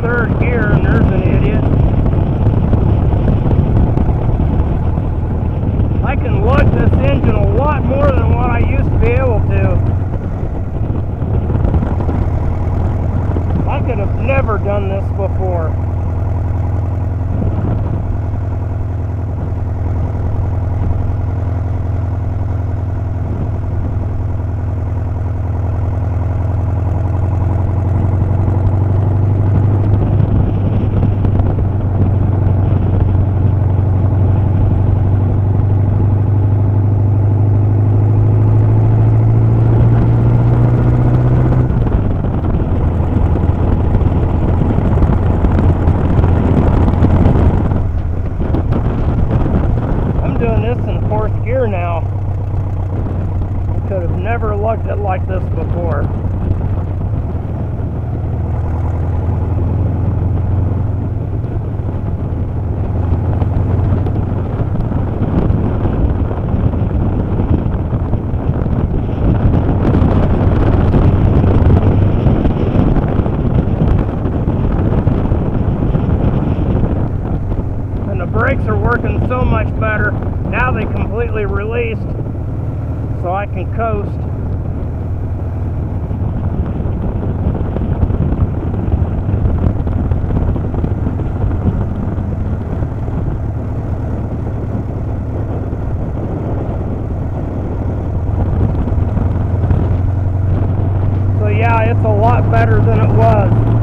third gear, and there's an idiot. I can lug this engine a lot more than what I used to be able to. I could have never done this before. Now, I could have never lugged it like this before. And the brakes are working so much better. Now they completely released, so I can coast. So yeah, it's a lot better than it was.